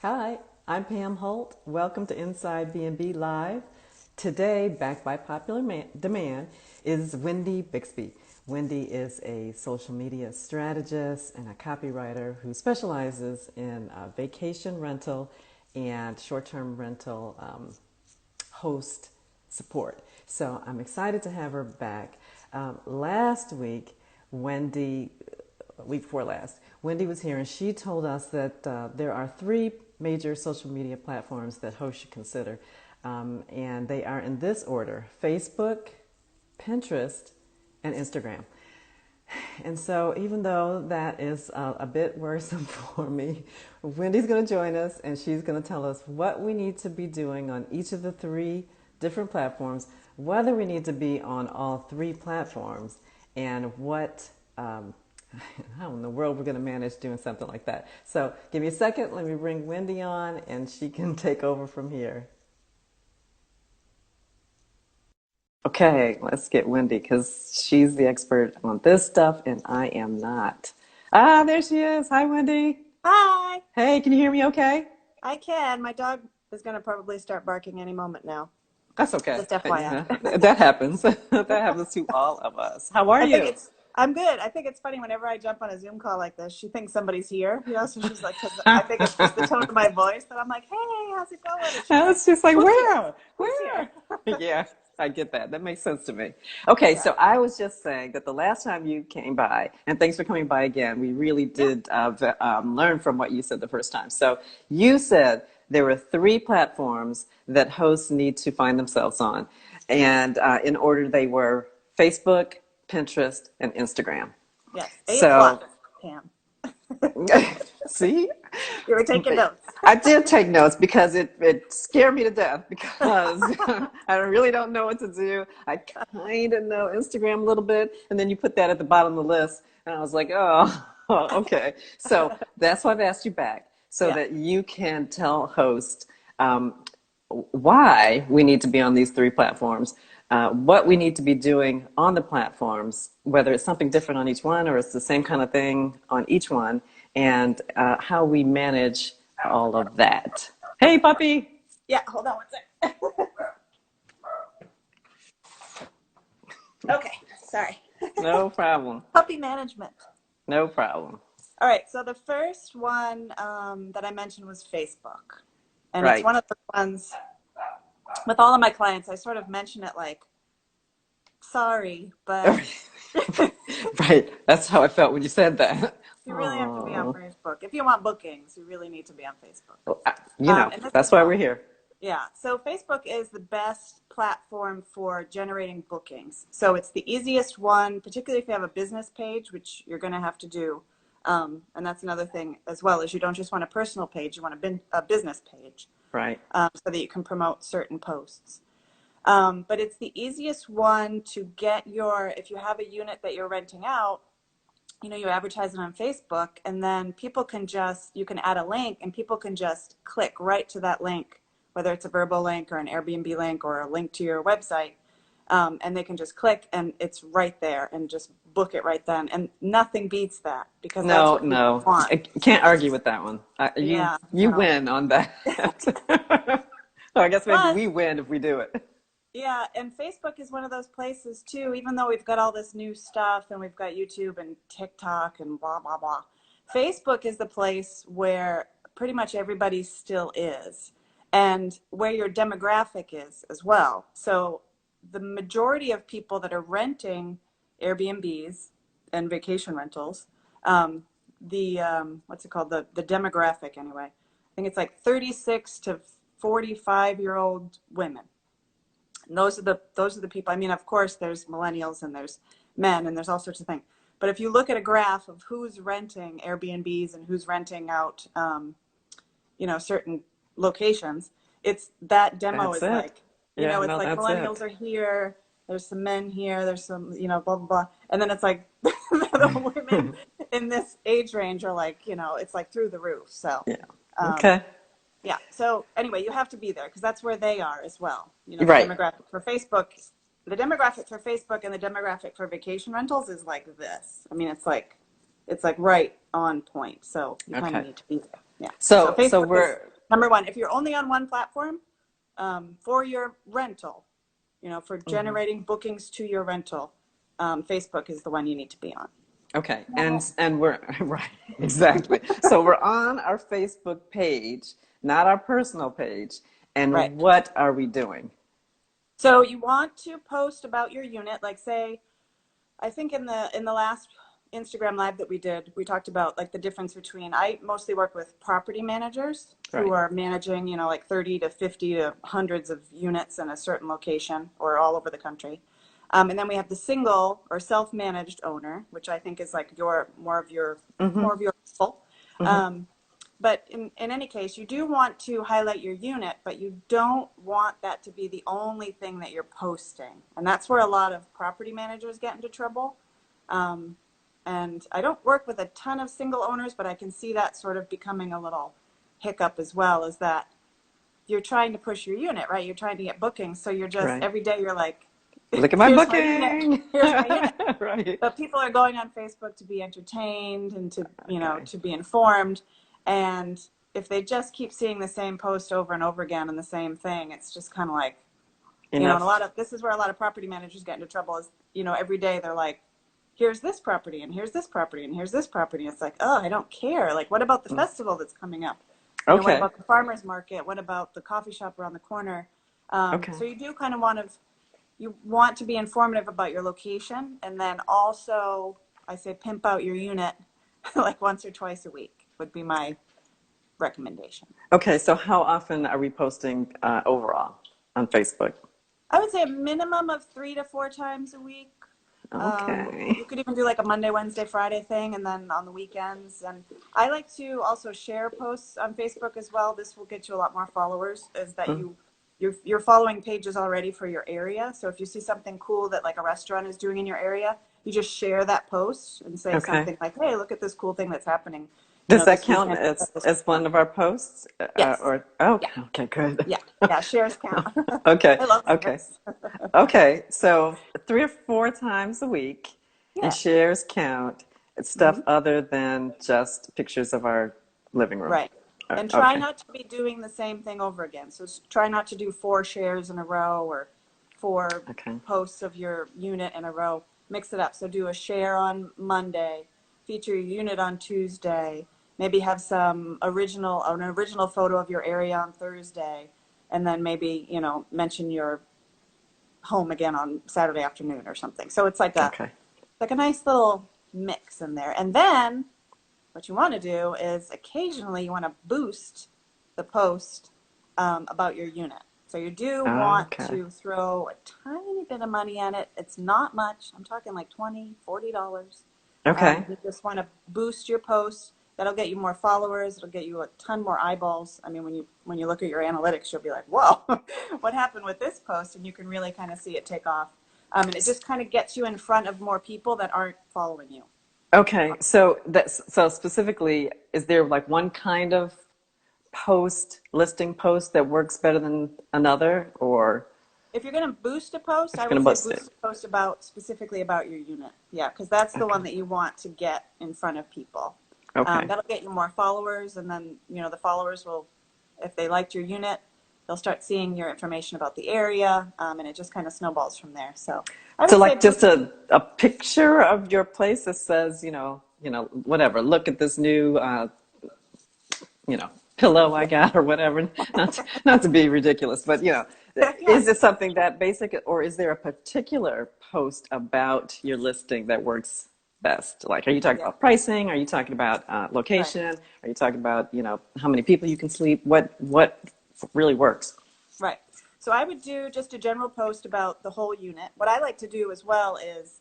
Hi, I'm Pam Holt. Welcome to Inside B&B Live. Today, backed by popular demand, is Wendy Bixby. Wendy is a social media strategist and a copywriter who specializes in vacation rental and short-term rental host support. So I'm excited to have her back. Last week, week before last, Wendy was here and she told us that there are three major social media platforms that hosts should consider. And they are in this order: Facebook, Pinterest, and Instagram. And so, even though that is a bit worrisome for me, Wendy's going to join us and she's going to tell us what we need to be doing on each of the three different platforms, whether we need to be on all three platforms, and how in the world we're going to manage doing something like that. So, give me a second, let me bring Wendy on and she can take over from here. Okay, let's get Wendy because she's the expert on this stuff and I am not. Ah, there she is. Hi, Wendy. Hi, Hey, can you hear me okay? I can. My dog is going to probably start barking any moment now. That's okay. Just FYI. Yeah, that happens. That happens to all of us. How are I think you? it's, I'm good. I think it's funny whenever I jump on a Zoom call like this, she thinks somebody's here, so she's like, because I think it's just the tone of my voice that I'm like, hey, how's it going? And she's I like, was just like, who's here? where? Who's here? Where? Yeah, I get that. That makes sense to me. Okay, Yeah. so I was just saying that the last time you came by, and thanks for coming by again, we really Yeah. did learn from what you said the first time. So you said there were three platforms that hosts need to find themselves on. And in order, they were Facebook, Pinterest, and Instagram. Yes. A plus, So, Pam. see? You were taking notes. I did take notes because it scared me to death because I really don't know what to do. I kind of know Instagram a little bit, and then you put that at the bottom of the list, and I was like, oh, okay. So that's why I've asked you back so Yeah. that you can tell host um, why we need to be on these three platforms, what we need to be doing on the platforms, whether it's something different on each one or it's the same kind of thing on each one, and how we manage all of that. Hey, puppy. Yeah. Hold on one sec. Okay. Sorry. No problem. Puppy management. No problem. All right, so the first one that I mentioned was Facebook. And it's Right. one of the ones with all of my clients, I sort of mention it like, sorry, but Right. That's how I felt when you said that. you really have to be on Oh, Facebook. If you want bookings, you really need to be on Facebook. And this that's is why why. we're here. Yeah, so Facebook is the best platform for generating bookings. So it's the easiest one, particularly if you have a business page, which you're going to have to do. And that's another thing as well, is you don't just want a personal page, you want a business page, Right. so that you can promote certain posts. But it's the easiest one to get if you have a unit that you're renting out, you advertise it on Facebook, and then you can add a link and people can just click right to that link, whether it's a verbal link or an Airbnb link or a link to your website. And they can just click and it's right there and just book it right then. And nothing beats that because that's No, what people no. want. I can't argue with that one. You Yeah, you no. win on that. So I guess maybe But we win if we do it. yeah, and Facebook is one of those places too, even though we've got all this new stuff and we've got YouTube and TikTok and blah, blah, blah. Facebook is the place where pretty much everybody still is and where your demographic is as well. So the majority of people that are renting Airbnbs and vacation rentals, what's it called? The demographic anyway. I think it's like 36 to 45-year-old women. And those are the people. I mean, of course, there's millennials and there's men and there's all sorts of things. But if you look at a graph of who's renting Airbnbs and who's renting out, certain locations, it's that demo That's is it. like, Yeah, it's no, like that's it. millennials are here. There's some men here. There's some, blah, blah, blah. And then it's like the women in this age range are like, it's like through the roof. So, Yeah. um, Okay. yeah. So anyway, you have to be there because that's where they are as well. The Right. demographic for Facebook, and the demographic for vacation rentals is like this. I mean, it's like right on point. So you kind of Okay. need to be there. Yeah. So So Facebook is, Number one, if you're only on one platform, for your rental, for generating bookings to your rental, Facebook is the one you need to be on. Okay, and we're right, exactly. So we're on our Facebook page, not our personal page. Right. And what are we doing? So you want to post about your unit, like say, I think in the last Instagram live that we did, we talked about like the difference between, I mostly work with property managers who Right. are managing, like 30 to 50 to hundreds of units in a certain location or all over the country. And then we have the single or self-managed owner, which I think is like more of your role. But in any case, you do want to highlight your unit, but you don't want that to be the only thing that you're posting. And that's where a lot of property managers get into trouble. And I don't work with a ton of single owners, but I can see that sort of becoming a little hiccup as well, is that you're trying to push your unit, right? You're trying to get bookings. So you're just, Right. every day you're like, Look at my here's my unit, booking. here's my unit. Right. But people are going on Facebook to be entertained and to, Okay. to be informed. And if they just keep seeing the same post over and over again and the same thing, it's just kind of like, and Enough. this is where a lot of property managers get into trouble is, every day they're like, here's this property and here's this property and here's this property. It's like, oh, I don't care. Like, what about the festival that's coming up? What Okay. about the farmer's market? What about the coffee shop around the corner? Okay. So you do kind of you want to be informative about your location, and then also, I say pimp out your unit like once or twice a week would be my recommendation. Okay. So how often are we posting overall on Facebook? I would say a minimum of 3 to 4 times a week. Okay. You could even do like a Monday, Wednesday, Friday thing, and then on the weekends. And I like to also share posts on Facebook as well. This will get you a lot more followers. Is that you're following pages already for your area. So if you see something cool that like a restaurant is doing in your area, you just share that post and say Okay. something like, "Hey, look at this cool thing that's happening, Does that this count weekend as at this as one restaurant." of our posts? Yes. Or oh, Yeah. okay, good. Yeah. Shares count. Okay. I love Okay. shares. Okay. So 3 or 4 times a week, and Yeah. shares count. It's stuff Hmm. other than just pictures of our living room. Right. And try Okay. not to be doing the same thing over again. So try not to do 4 shares in a row or 4 Okay. posts of your unit in a row. Mix it up. So do a share on Monday, feature your unit on Tuesday, maybe have an original photo of your area on Thursday, and then maybe, mention your home again on Saturday afternoon or something. So it's Okay. like a nice little mix in there. And then what you want to do is occasionally you want to boost the post about your unit. So you do want Okay. to throw a tiny bit of money at it. It's not much. I'm talking like $20, $40. Okay. You just want to boost your post. That'll get you more followers. It'll get you a ton more eyeballs. I mean, when you look at your analytics, you'll be like, "Whoa, what happened with this post?" And you can really kind of see it take off. And it just kind of gets you in front of more people that aren't following you. Okay. So specifically, is there like one kind of listing post that works better than another, or If you're going to boost a post, if I you're would gonna say boost it? boost a post specifically about your unit. Yeah, because that's the Okay. one that you want to get in front of people. Okay. That'll get you more followers, and then the followers will, if they liked your unit, they'll start seeing your information about the area, and it just kind of snowballs from there. So I So would say like just boost. a picture of your place that says, whatever, look at this new, pillow I got or whatever. Not to be ridiculous, but Yeah, is it something that basic, or is there a particular post about your listing that works best? Like, are you talking yeah, about pricing? Are you talking about right. location? Are you talking about, how many people you can sleep? What really works? Right. So I would do just a general post about the whole unit. What I like to do as well is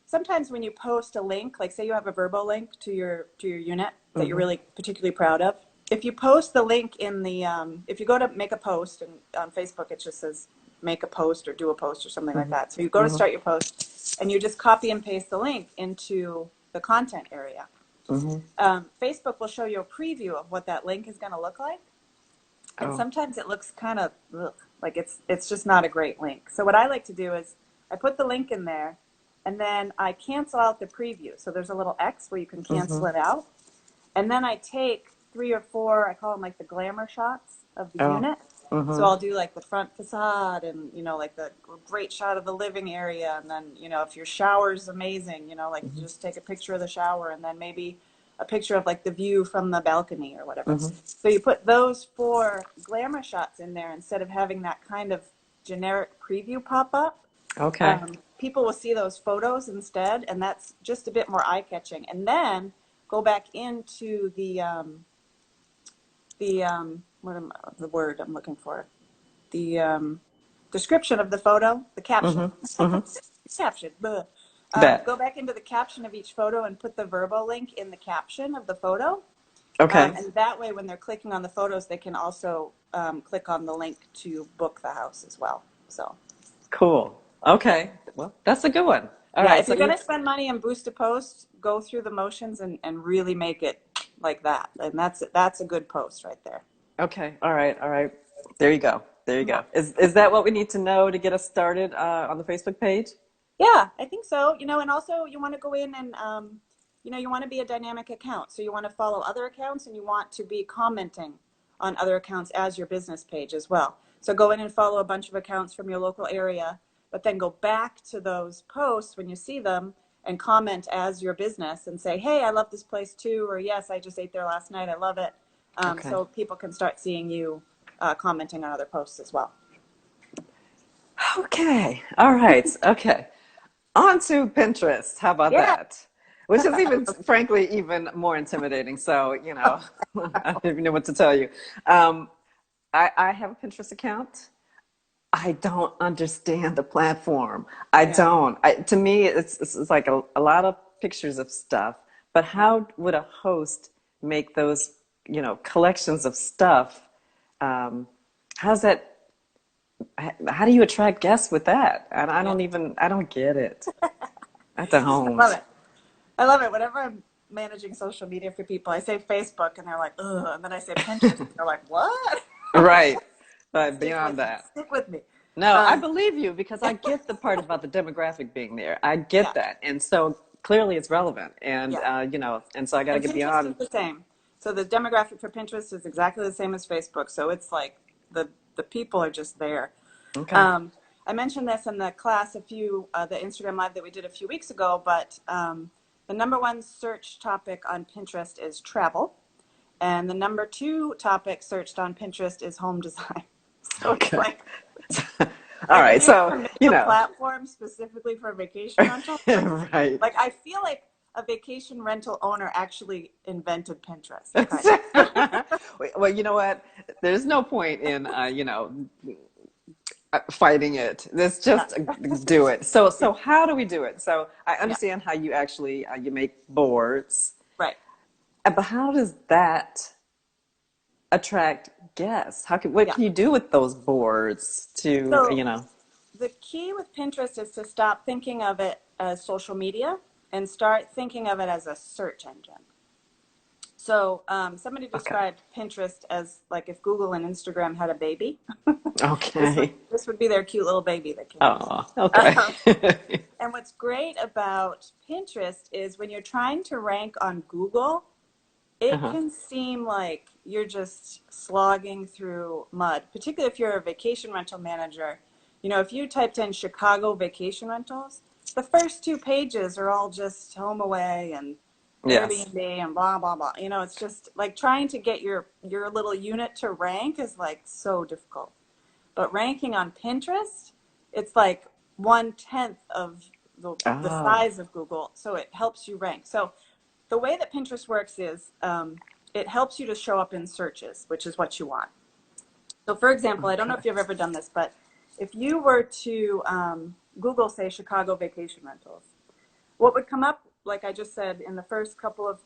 sometimes when you post a link, like say you have a Verbo link to your unit that you're Hmm. really particularly proud of, if you post the link in the if you go to make a post and on Facebook it just says make a post or do a post or something like Hmm. that. So you go to start your post and you just copy and paste the link into the content area. Hmm. Facebook will show you a preview of what that link is going to look like, and Oh, sometimes it looks kind of like it's just not a great link. So what I like to do is I put the link in there, and then I cancel out the preview. So there's a little X where you can hmm. cancel it out, and then I take 3 or 4, I call them like the glamour shots of the Oh. unit. So Mm-hmm. I'll do like the front facade and, like the great shot of the living area. And then, if your shower's amazing, like Mm-hmm. just take a picture of the shower and then maybe a picture of like the view from the balcony or whatever. Mm-hmm. So you put those 4 glamour shots in there instead of having that kind of generic preview pop up. Okay. People will see those photos instead, and that's just a bit more eye-catching. And then go back into what am the word I'm looking for? The description of the photo, the caption. Mm-hmm. Mm-hmm. Caption. Bet. Go back into the caption of each photo and put the Verbo link in the caption of the photo. Okay. And that way, when they're clicking on the photos, they can also click on the link to book the house as well. So. Cool. Okay. Well, that's a good one. All Yeah, right. if So you're you. going to spend money and boost a post, go through the motions and really make it like that. And that's a good post right there. Okay. All right. All right. There you go. There you Yeah. go. Is that what we need to know to get us started on the Facebook page? Yeah, I think so. And also you want to go in and, you want to be a dynamic account. So you want to follow other accounts and you want to be commenting on other accounts as your business page as well. So go in and follow a bunch of accounts from your local area, but then go back to those posts when you see them and comment as your business and say, hey, I love this place too, or yes, I just ate there last night. I love it. Okay. So people can start seeing you commenting on other posts as well. Okay. All right. Okay. On to Pinterest. How about Yeah. that? Which is even, frankly, even more intimidating. So, I don't even know what to tell you. Um, I have a Pinterest account. I don't understand the platform. I Yeah. don't. To me, it's like a lot of pictures of stuff. But Yeah. how would a host make those, collections of stuff? How's that? How do you attract guests with that? And Yeah. I don't get it. I I love don't. it. I love it. Whenever I'm managing social media for people, I say Facebook and they're like, ugh. And then I say Pinterest and they're like, what? Right. But Stick with beyond me. that. Stick with me. No, I Um, believe you because I get the part about the demographic being there. I get yeah. that. And so clearly it's relevant. And, Yeah. and so I got to And get Pinterest is beyond. the same. So the demographic for Pinterest is exactly the same as Facebook. So it's like the people are just there. Okay. Um, I mentioned this in the class the Instagram live that we did a few weeks ago, but the number 1 search topic on Pinterest is travel. And the number 2 topic searched on Pinterest is home design. So it's Okay. like, All if right. you're So, going to make a platform specifically for vacation rental, right. like I feel like a vacation rental owner actually invented Pinterest, kind of. Well, you know what? There's no point in, fighting it. Let's Yeah. just do it. So how do we do it? So I Yeah. understand how you actually you make boards, Right. but how does that attract guests? What Yeah. can you do with those boards to So the key with Pinterest is to stop thinking of it as social media and start thinking of it as a search engine. So somebody Okay. described Pinterest as like if Google and Instagram had a baby. this would Okay. this would be their cute little baby that came out. Oh, okay. Um, and what's great about Pinterest is when you're trying to rank on Google, it Uh-huh. can seem like you're just slogging through mud, particularly if you're a vacation rental manager. If you typed in Chicago vacation rentals, the first 2 pages are all just HomeAway and Yes. Airbnb and blah, blah, blah. It's just like trying to get your little unit to rank is like so difficult. But ranking on Pinterest, it's like 1/10 of the Oh, size of Google. So it helps you rank. So the way that Pinterest works is it helps you to show up in searches, which is what you want. So for example, I don't know okay. if you've ever done this, but if you were to Google, say, Chicago vacation rentals, what would come up, like I just said, in the first couple of,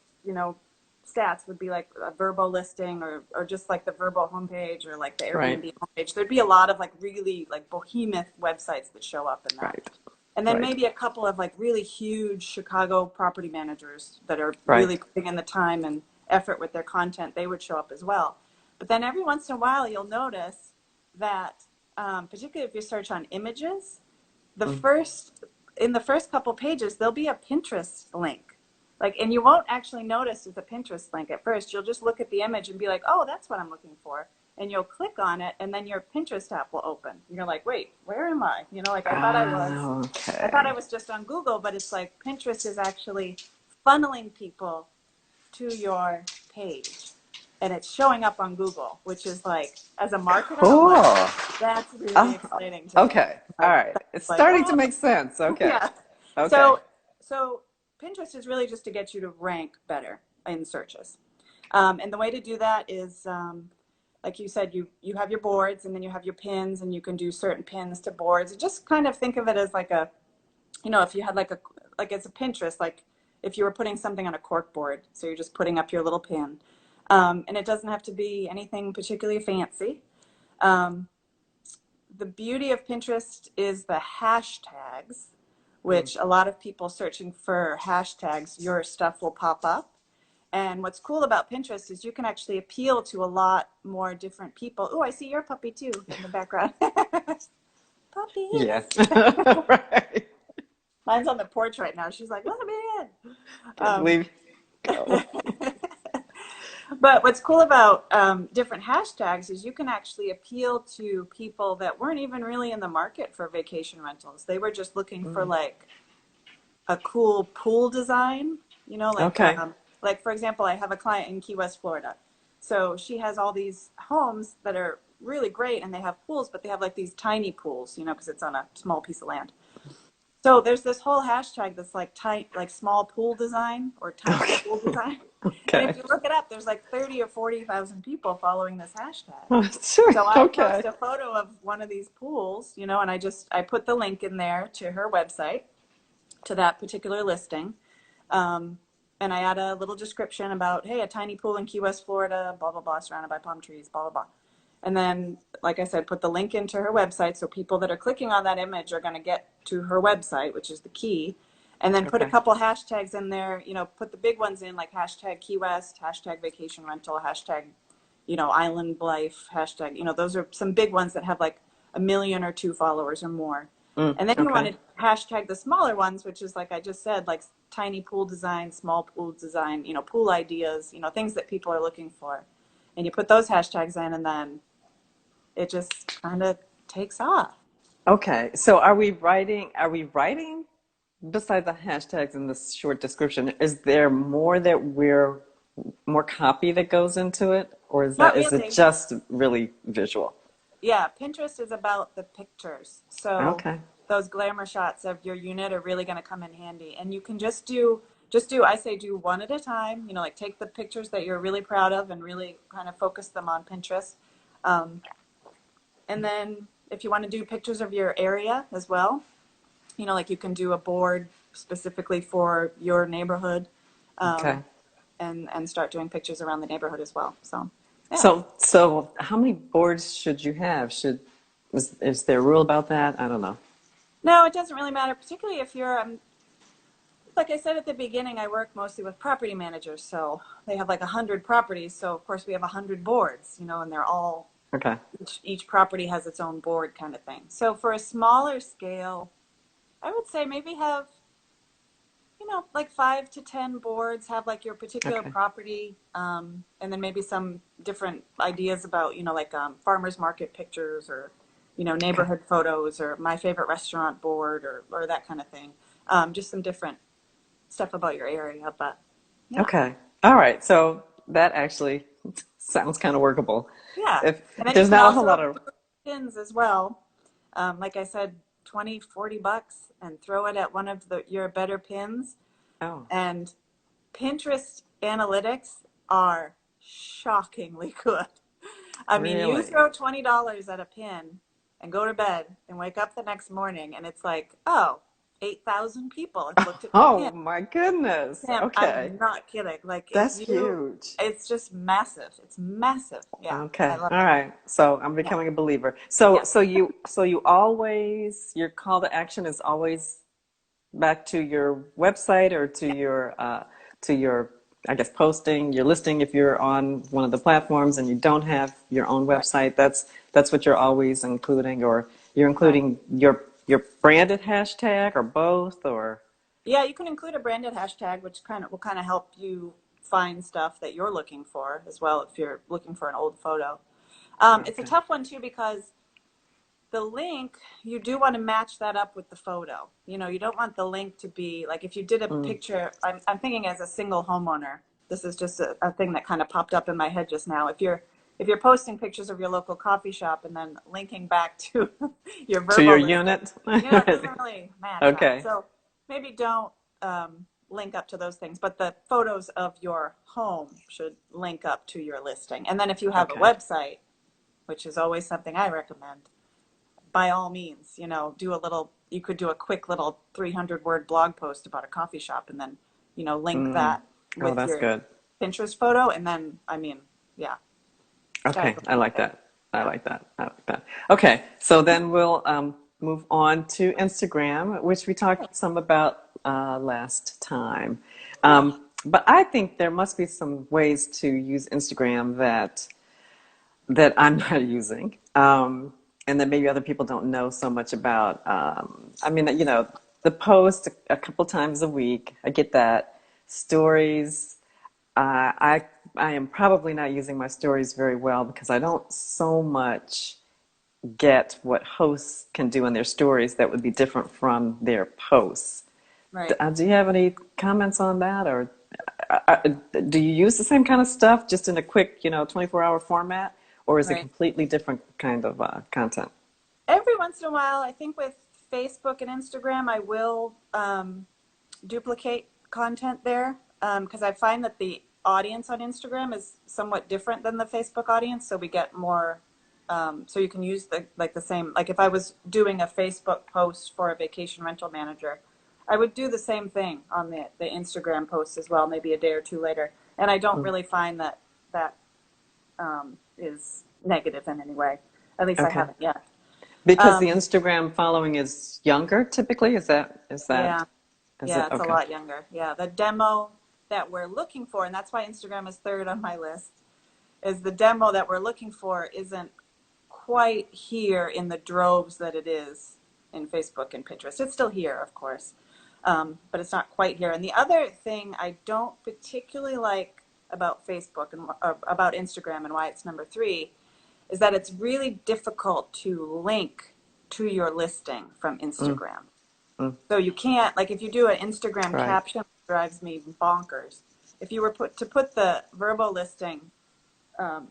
stats would be like a Verbo listing or just like the Verbo homepage or like the Right. Airbnb homepage. There'd be a lot of like really like behemoth websites that show up in that. Right. And then Right. maybe a couple of like really huge Chicago property managers that are really Right. putting in the time and effort with their content, they would show up as well. But then every once in a while, you'll notice that, particularly if you search on images, the Mm. first in the first couple pages, there'll be a Pinterest link. Like, and you won't actually notice it's a Pinterest link at first. You'll just look at the image and be like, oh, that's what I'm looking for. And you'll click on it, and then your Pinterest app will open. And you're like, wait, where am I? You know, like Oh, I thought I okay. was just on Google, but it's like Pinterest is actually funneling people to your page. And it's showing up on Google, which is like, as a marketer, I'm like, Cool. that's really Oh, exciting to me. okay. All Like, right. that's It's like, starting to oh, make sense. Okay. yeah. Okay. So, so Pinterest is really just to get you to rank better in searches. And the way to do that is, like you said, you have your boards and then you have your pins, and you can do certain pins to boards. And just kind of think of it as like a, you know, if you had like it's a Pinterest, like if you were putting something on a cork board, so you're just putting up your little pin. And it doesn't have to be anything particularly fancy. Um, the beauty of Pinterest is the hashtags, Mm. which a lot of people searching for hashtags, your stuff will pop up. And what's cool about Pinterest is you can actually appeal to a lot more different people. Oh, I see your puppy too in the background. Yes. Puppies. Right. Mine's on the porch right now. She's like, let me in. Can't believe. Go. But what's cool about different hashtags is you can actually appeal to people that weren't even really in the market for vacation rentals. They were just looking for Mm. like a cool pool design, you know, Okay. like for example, I have a client in Key West, Florida. So she has all these homes that are really great and they have pools, but they have like these tiny pools, you know, because it's on a small piece of land. So there's this whole hashtag that's like tight, like small pool design or tiny Okay. pool design. And if Okay. you look it up, there's like 30 or 40,000 people following this hashtag. Oh, sure. So I post Okay. a photo of one of these pools, you know, and I put the link in there to her website, to that particular listing. Um, and I add a little description about, hey, a tiny pool in Key West, Florida, blah, blah, blah, surrounded by palm trees, blah, blah, blah. And then, like I said, put the link into her website. So people that are clicking on that image are going to get to her website, which is the key. And then put a Okay. couple hashtags in there, you know, put the big ones in like hashtag Key West, hashtag vacation rental, hashtag, you know, island life, hashtag, you know, those are some big ones that have like a million or two followers or more. Mm. And then you want Okay. to hashtag the smaller ones, which is like I just said, like tiny pool design, small pool design, you know, pool ideas, you know, things that people are looking for. And you put those hashtags in, and then it just kind of takes off. Okay. So are we writing besides the hashtags and this short description, is there more copy that goes into it, or Not is it really. just really visual? Yeah, Pinterest is about the pictures. So Okay. those glamour shots of your unit are really going to come in handy. And you can I say do one at a time, you know, like take the pictures that you're really proud of and really kind of focus them on Pinterest. Um, and then if you want to do pictures of your area as well, you know, like you can do a board specifically for your neighborhood, Okay. um, and start doing pictures around the neighborhood as well. So, yeah. So how many boards should you have? Is there a rule about that? I don't know. No, it doesn't really matter, particularly if you're, like I said at the beginning, I work mostly with property managers. So they have like 100 properties. So, of course, we have 100 boards, you know, and they're all, Okay. each property has its own board kind of thing. So for a smaller scale, I would say maybe have, you know, like 5 to 10 boards, have like your particular Okay. property, and then maybe some different ideas about, you know, like farmers market pictures or, you know, Okay. neighborhood photos or my favorite restaurant board or that kind of thing. Just some different stuff about your area. But yeah, Okay. All right. So that actually sounds kind of workable. yeah. If And then you there's can not a whole also lot of approve pins as well. Like I said, 20, $40 and throw it at one of your better pins. oh, And Pinterest analytics are shockingly good. I mean, you really? throw $20 at a pin and go to bed and wake up the next morning and it's like, oh, 8,000 people have looked at my Oh pin. my goodness. Sam, Okay. I'm not kidding. Like if That's you, huge. it's just massive. It's massive. Yeah, I Okay. love All it. right. So I'm Yeah, becoming a believer. So yeah, you always your call to action is always back to your website or to your I guess posting, your listing if you're on one of the platforms and you don't have your own right, website, that's what you're always including, or you're right. including your branded hashtag or both or Yeah, you can include a branded hashtag, which will kind of help you find stuff that you're looking for as well if you're looking for an old photo. It's a Okay. tough one too because the link, you do want to match that up with the photo. You know, you don't want the link to be like if you did a Mm. picture, I'm thinking as a single homeowner, this is just a thing that kind of popped up in my head just now. If you're posting pictures of your local coffee shop and then linking back to your To your Verbo listing, unit? it doesn't really match up. Okay. So maybe don't link up to those things, but the photos of your home should link up to your listing. And then if you have a Okay. website, which is always something I recommend, by all means, you could do a quick little 300-word blog post about a coffee shop and then, link Mm. that Oh, with that's your good. Pinterest photo. And then, I mean, yeah, sky's Okay, the I limit like there. that. I Yeah. like that. I like that. Okay, so then we'll move on to Instagram, which we talked some about last time. Yeah. But I think there must be some ways to use Instagram that I'm not using, and that maybe other people don't know so much about. I mean, the post a couple times a week. I get that. Stories. I am probably not using my stories very well because I don't so much get what hosts can do in their stories that would be different from their posts. Right. Do you have any comments on that, or do you use the same kind of stuff just in a quick, 24-hour format, or is it Right. completely different kind of content? Every once in a while, I think with Facebook and Instagram, I will duplicate content there because I find that the audience on Instagram is somewhat different than the Facebook audience. So we get more. So you can use the same. Like if I was doing a Facebook post for a vacation rental manager, I would do the same thing on the Instagram post as well, maybe a day or two later. And I don't Mm, really find that is negative in any way. At least I okay, haven't yet. because the Um, Instagram following is younger typically. yeah. Is Yeah, it it's a okay? lot younger. Yeah, the demo that we're looking for, and that's why Instagram is third on my list, is the demo that we're looking for isn't quite here in the droves that it is in Facebook and Pinterest. It's still here, of course, but it's not quite here. And the other thing I don't particularly like about Facebook and about Instagram and why it's number three is that it's really difficult to link to your listing from Mm, Instagram. mm, So you can't, like if you do an Instagram right, caption, it drives me bonkers. If you were put the Verbo listing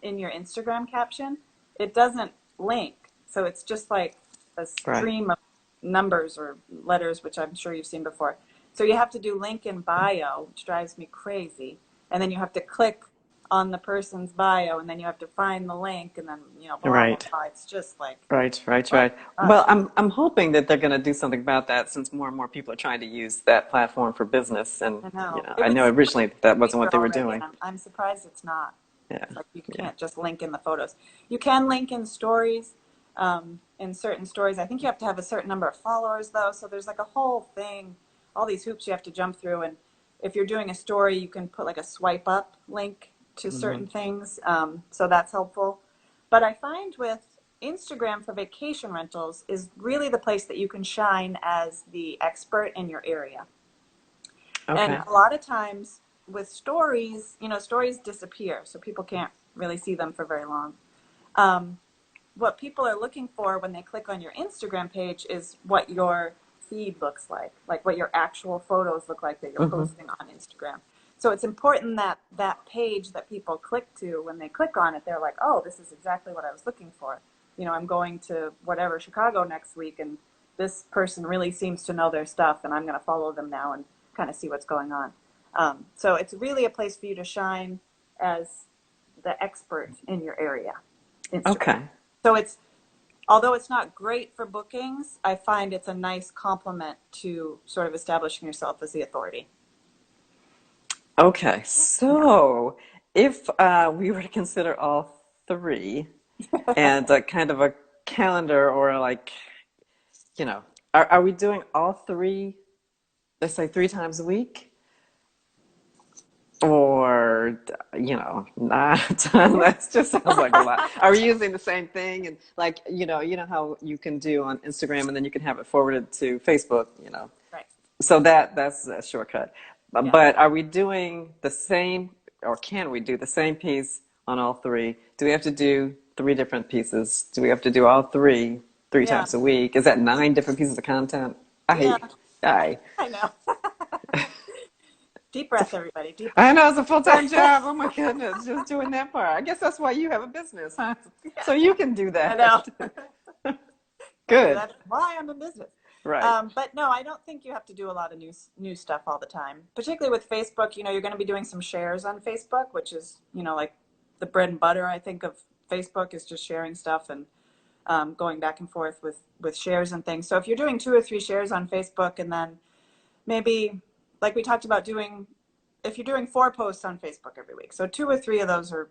in your Instagram caption, it doesn't link. So it's just like a right. stream of numbers or letters, which I'm sure you've seen before. So you have to do link in bio, which drives me crazy. And then you have to click on the person's bio, and then you have to find the link, and then, blah, blah, Right. blah. It's just like, Right, right, what? right. Well, I'm hoping that they're going to do something about that since more and more people are trying to use that platform for business. And I know. It I was know super originally that wasn't what feature they were already, and doing. I'm surprised it's not. Yeah, It's like you yeah. can't just link in the photos. You can link in stories, in certain stories. I think you have to have a certain number of followers, though. So there's like a whole thing, all these hoops you have to jump through. And if you're doing a story, you can put like a swipe up link to Hmm. certain things. So that's helpful. But I find with Instagram for vacation rentals is really the place that you can shine as the expert in your area. And Okay. a lot of times with stories, stories disappear, so people can't really see them for very long. Um, what people are looking for when they click on your Instagram page is what your feed looks like what your actual photos look like that you're Hmm. posting on Instagram. So it's important that that page that people click to, when they click on it, they're like, oh, this is exactly what I was looking for. I'm going to whatever, Chicago next week, and this person really seems to know their stuff, and I'm going to follow them now and kind of see what's going on. So it's really a place for you to shine as the expert in your area, Instagram. Okay. So although it's not great for bookings, I find it's a nice complement to sort of establishing yourself as the authority. Okay. Yeah. So if we were to consider all three and kind of a calendar or like, you know, are we doing all three, let's say 3 times a week? Or, not. That just sounds like a lot. Are we using the same thing? And like, how you can do on Instagram and then you can have it forwarded to Facebook. Right. So that's a shortcut. Yeah. But are we doing the same, or can we do the same piece on all three? Do we have to do three different pieces? Do we have to do all three Yeah. times a week? Is that nine different pieces of content? Yeah. I, I know. Deep breath, everybody. Deep I breath. know it's a full-time job. Oh my goodness, just doing that part. I guess that's why you have a business, huh? So Yeah. you can do I know. that. Hey, Good. that's why I'm in business. Right. But no, I don't think you have to do a lot of new stuff all the time. Particularly with Facebook, you're going to be doing some shares on Facebook, which is, like the bread and butter, I think, of Facebook is just sharing stuff and going back and forth with shares and things. So if you're doing 2 or 3 shares on Facebook, and then maybe, like we talked about doing, if you're doing 4 posts on Facebook every week, so 2 or 3 of those are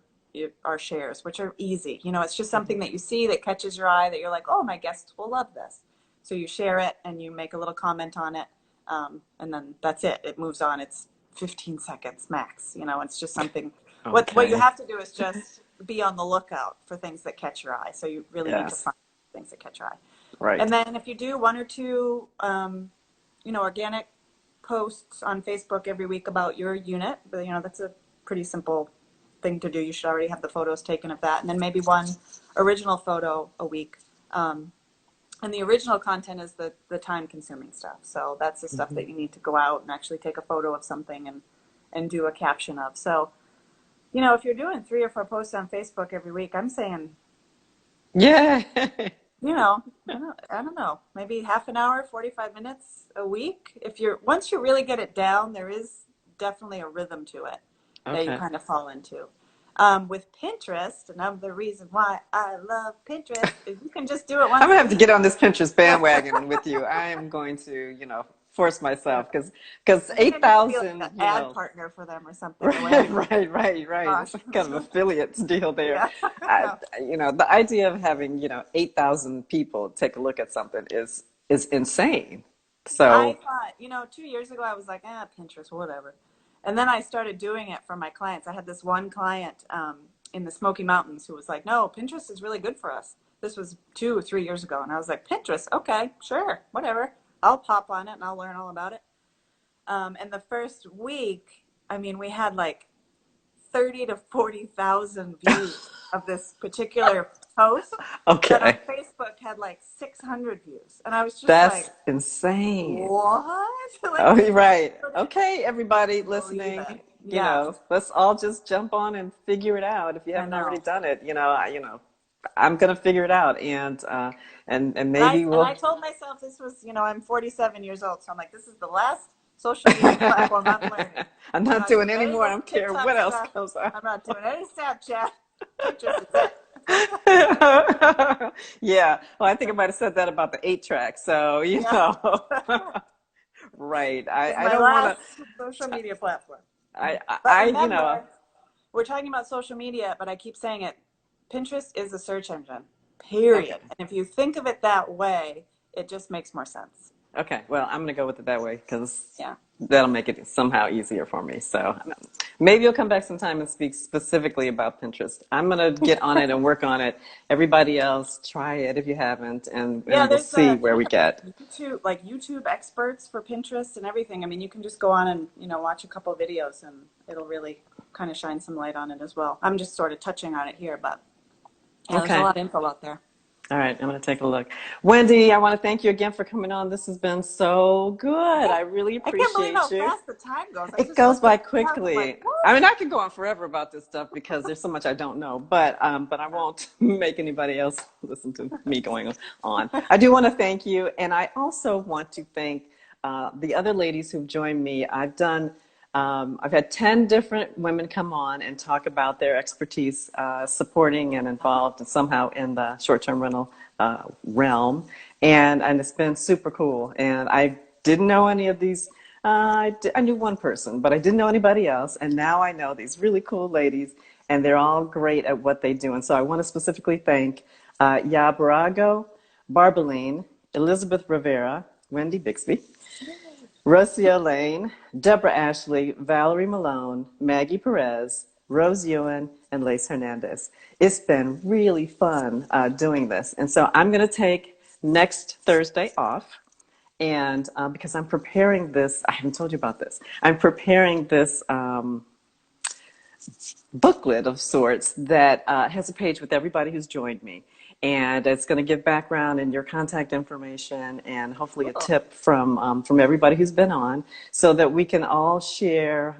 shares, which are easy. It's just something that you see that catches your eye that you're like, oh, my guests will love this. So you share it and you make a little comment on it, and then that's it. It moves on. It's 15 seconds max. It's just something. What you Okay. have to do is just be on the lookout for things that catch your eye. So you really need to Yes. find things that catch your eye. Right. And then if you do 1 or 2, organic posts on Facebook every week about your unit, but that's a pretty simple thing to do. You should already have the photos taken of that, and then maybe one original photo a week. And the original content is the time consuming stuff. So that's the stuff Mhm. that you need to go out and actually take a photo of something and do a caption of. So, if you're doing 3 or 4 posts on Facebook every week, I'm saying, Yeah. I don't know, maybe half an hour, 45 minutes a week. Once you really get it down, there is definitely a rhythm to it that you Okay. kind of fall into. With Pinterest, another reason why I love Pinterest is you can just do it I'm once gonna a have to week. get on this Pinterest bandwagon with you. I am going to, force myself because I think I eight need to be like thousand, an ad partner for them or something, the way right, I, right. It's gosh. some kind of affiliates deal there. Yeah. I, No. the idea of having 8,000 people take a look at something is insane. I So thought, 2 years ago, I was like, Pinterest, whatever. And then I started doing it for my clients. I had this one client in the Smoky Mountains who was like, no, Pinterest is really good for us. This was 2 or 3 years ago. And I was like, Pinterest, okay, sure, whatever. I'll pop on it and I'll learn all about it. And the first week, I mean, we had like 30 to 40,000 views of this particular post that on okay, Facebook had like 600 views. And I was just that's like, insane. what? Like, Oh, you're I right. couldn't Okay, everybody believe listening, it. Yeah, let's all just jump on and figure it out. If you I haven't already know. done it, I'm gonna figure it out, and And I maybe and I we'll. told myself this was, I'm 47 years old, so I'm like, this is the last social media platform I'm learning. I'm I'm not not doing doing any any of more. I this don't care TikTok what else stuff. goes on. I'm not doing any Snapchat. Pinterest is it. Yeah. Well, I think I might have said that about the 8 track. So, Yeah. right. This is I my don't want last to. social media platform. But I. remember, we're talking about social media, but I keep saying it. Pinterest is a search engine, Okay. period. And if you think of it that way, it just makes more sense. Okay, well, I'm going to go with it that way because Yeah. that'll make it somehow easier for me. So maybe you'll come back sometime and speak specifically about Pinterest. I'm going to get on it and work on it. Everybody else, try it if you haven't, Yeah, and we'll see where even we get. YouTube experts for Pinterest and everything. I mean, you can just go on and, watch a couple of videos and it'll really kind of shine some light on it as well. I'm just sort of touching on it here, but yeah, there's a Okay. lot of info out there. All right, I'm going to take a look. Wendy, I want to thank you again for coming on. This has been so good. Hey, I really I can't believe how appreciate you. fast the time goes. I It just goes looked at by the time. I'm like, quickly. I what? mean, I could go on forever about this stuff because there's so much I don't know, but I won't make anybody else listen to me going on. I do want to thank you, and I also want to thank the other ladies who've joined me. I've had 10 different women come on and talk about their expertise supporting and involved somehow in the short-term rental realm, and it's been super cool. And I didn't know any of these. I knew one person, but I didn't know anybody else. And now I know these really cool ladies, and they're all great at what they do. And so I want to specifically thank Barago, Barbaline, Elizabeth Rivera, Wendy Bixby, Rocio Lane, Deborah Ashley, Valerie Malone, Maggie Perez, Rose Ewan, and Lace Hernandez. It's been really fun doing this. And so I'm going to take next Thursday off. And because I'm preparing this, I haven't told you about this. I'm preparing this booklet of sorts that has a page with everybody who's joined me. And it's going to give background and your contact information and hopefully a Cool. tip from everybody who's been on so that we can all share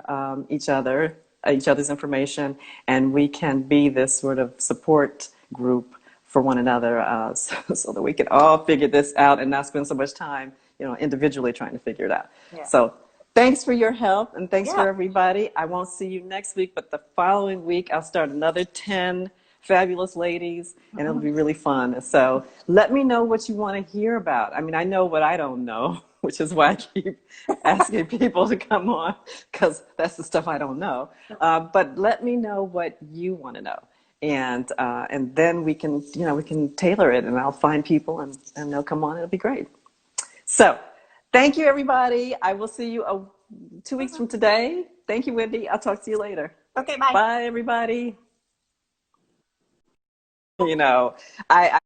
each other's information, and we can be this sort of support group for one another, so that we can all figure this out and not spend so much time, individually trying to figure it out. Yeah. So thanks for your help, and thanks Yeah. for everybody. I won't see you next week, but the following week I'll start another 10 fabulous ladies, and it'll be really fun. So let me know what you want to hear about. I mean, I know what I don't know, which is why I keep asking people to come on, because that's the stuff I don't know. But let me know what you want to know. And then we can tailor it, and I'll find people, and they'll come on. It'll be great. So thank you, everybody. I will see you 2 weeks from today. Thank you, Wendy. I'll talk to you later. Okay, bye. Bye, everybody. You know, I